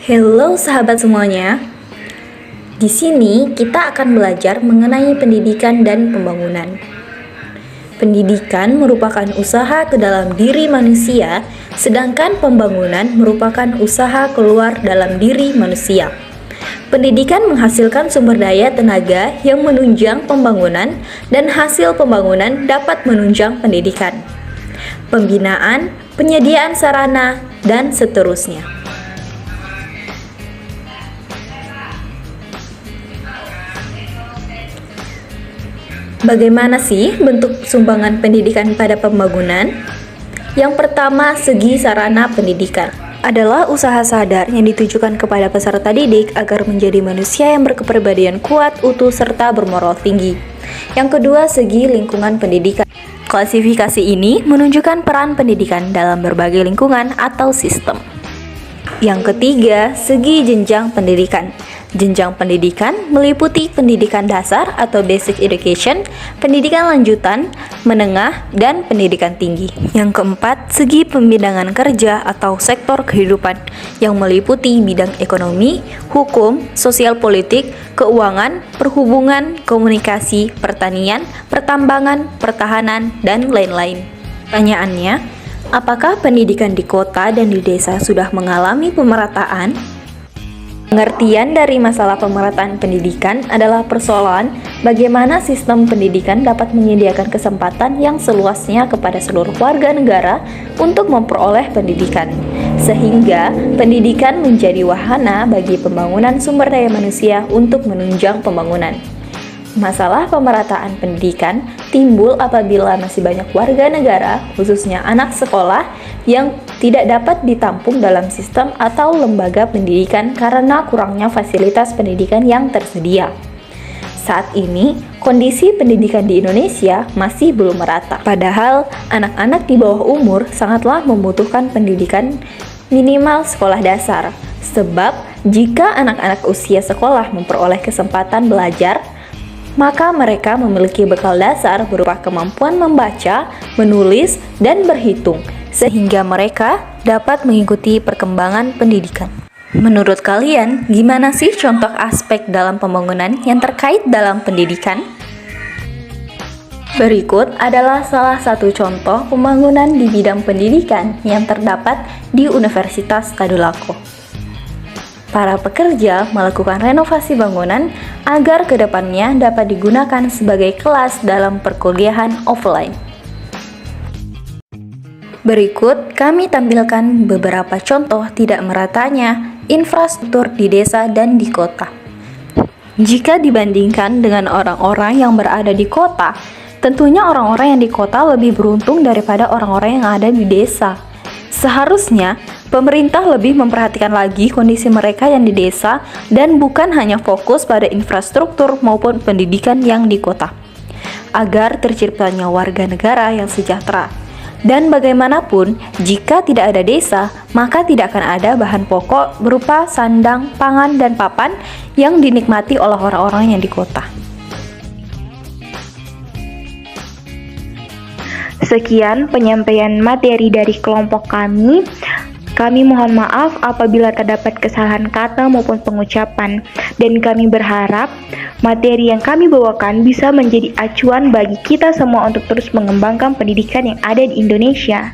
Halo sahabat semuanya. Di sini kita akan belajar mengenai pendidikan dan pembangunan. Pendidikan merupakan usaha ke dalam diri manusia, sedangkan pembangunan merupakan usaha keluar dalam diri manusia. Pendidikan menghasilkan sumber daya tenaga yang menunjang pembangunan, dan hasil pembangunan dapat menunjang pendidikan, pembinaan, penyediaan sarana, dan seterusnya. Bagaimana sih bentuk sumbangan pendidikan pada pembangunan? Yang pertama, segi sarana pendidikan adalah usaha sadar yang ditujukan kepada peserta didik agar menjadi manusia yang berkepribadian kuat, utuh, serta bermoral tinggi. Yang kedua, segi lingkungan pendidikan. Klasifikasi ini menunjukkan peran pendidikan dalam berbagai lingkungan atau sistem. Yang ketiga, segi jenjang pendidikan. Jenjang pendidikan meliputi pendidikan dasar atau basic education, pendidikan lanjutan, menengah, dan pendidikan tinggi. Yang keempat, segi pembidangan kerja atau sektor kehidupan yang meliputi bidang ekonomi, hukum, sosial politik, keuangan, perhubungan, komunikasi, pertanian, pertambangan, pertahanan, dan lain-lain. Pertanyaannya, apakah pendidikan di kota dan di desa sudah mengalami pemerataan? Pengertian dari masalah pemerataan pendidikan adalah persoalan bagaimana sistem pendidikan dapat menyediakan kesempatan yang seluasnya kepada seluruh warga negara untuk memperoleh pendidikan, sehingga pendidikan menjadi wahana bagi pembangunan sumber daya manusia untuk menunjang pembangunan. Masalah pemerataan pendidikan timbul apabila masih banyak warga negara, khususnya anak sekolah, yang tidak dapat ditampung dalam sistem atau lembaga pendidikan karena kurangnya fasilitas pendidikan yang tersedia. Saat ini, kondisi pendidikan di Indonesia masih belum merata. Padahal, anak-anak di bawah umur sangatlah membutuhkan pendidikan minimal sekolah dasar. Sebab, jika anak-anak usia sekolah memperoleh kesempatan belajar, maka mereka memiliki bekal dasar berupa kemampuan membaca, menulis, dan berhitung, sehingga mereka dapat mengikuti perkembangan pendidikan. Menurut kalian, gimana sih contoh aspek dalam pembangunan yang terkait dalam pendidikan? Berikut adalah salah satu contoh pembangunan di bidang pendidikan yang terdapat di Universitas Tadulako. Para pekerja melakukan renovasi bangunan agar kedepannya dapat digunakan sebagai kelas dalam perkuliahan offline. Berikut kami tampilkan beberapa contoh tidak meratanya infrastruktur di desa dan di kota. Jika dibandingkan dengan orang-orang yang berada di kota, tentunya orang-orang yang di kota lebih beruntung daripada orang-orang yang ada di desa. Seharusnya, pemerintah lebih memperhatikan lagi kondisi mereka yang di desa dan bukan hanya fokus pada infrastruktur maupun pendidikan yang di kota, agar terciptanya warga negara yang sejahtera. Dan bagaimanapun, jika tidak ada desa, maka tidak akan ada bahan pokok berupa sandang, pangan, dan papan yang dinikmati oleh orang-orang yang di kota. Sekian penyampaian materi dari kelompok kami. Kami mohon maaf apabila terdapat kesalahan kata maupun pengucapan, dan kami berharap materi yang kami bawakan bisa menjadi acuan bagi kita semua untuk terus mengembangkan pendidikan yang ada di Indonesia.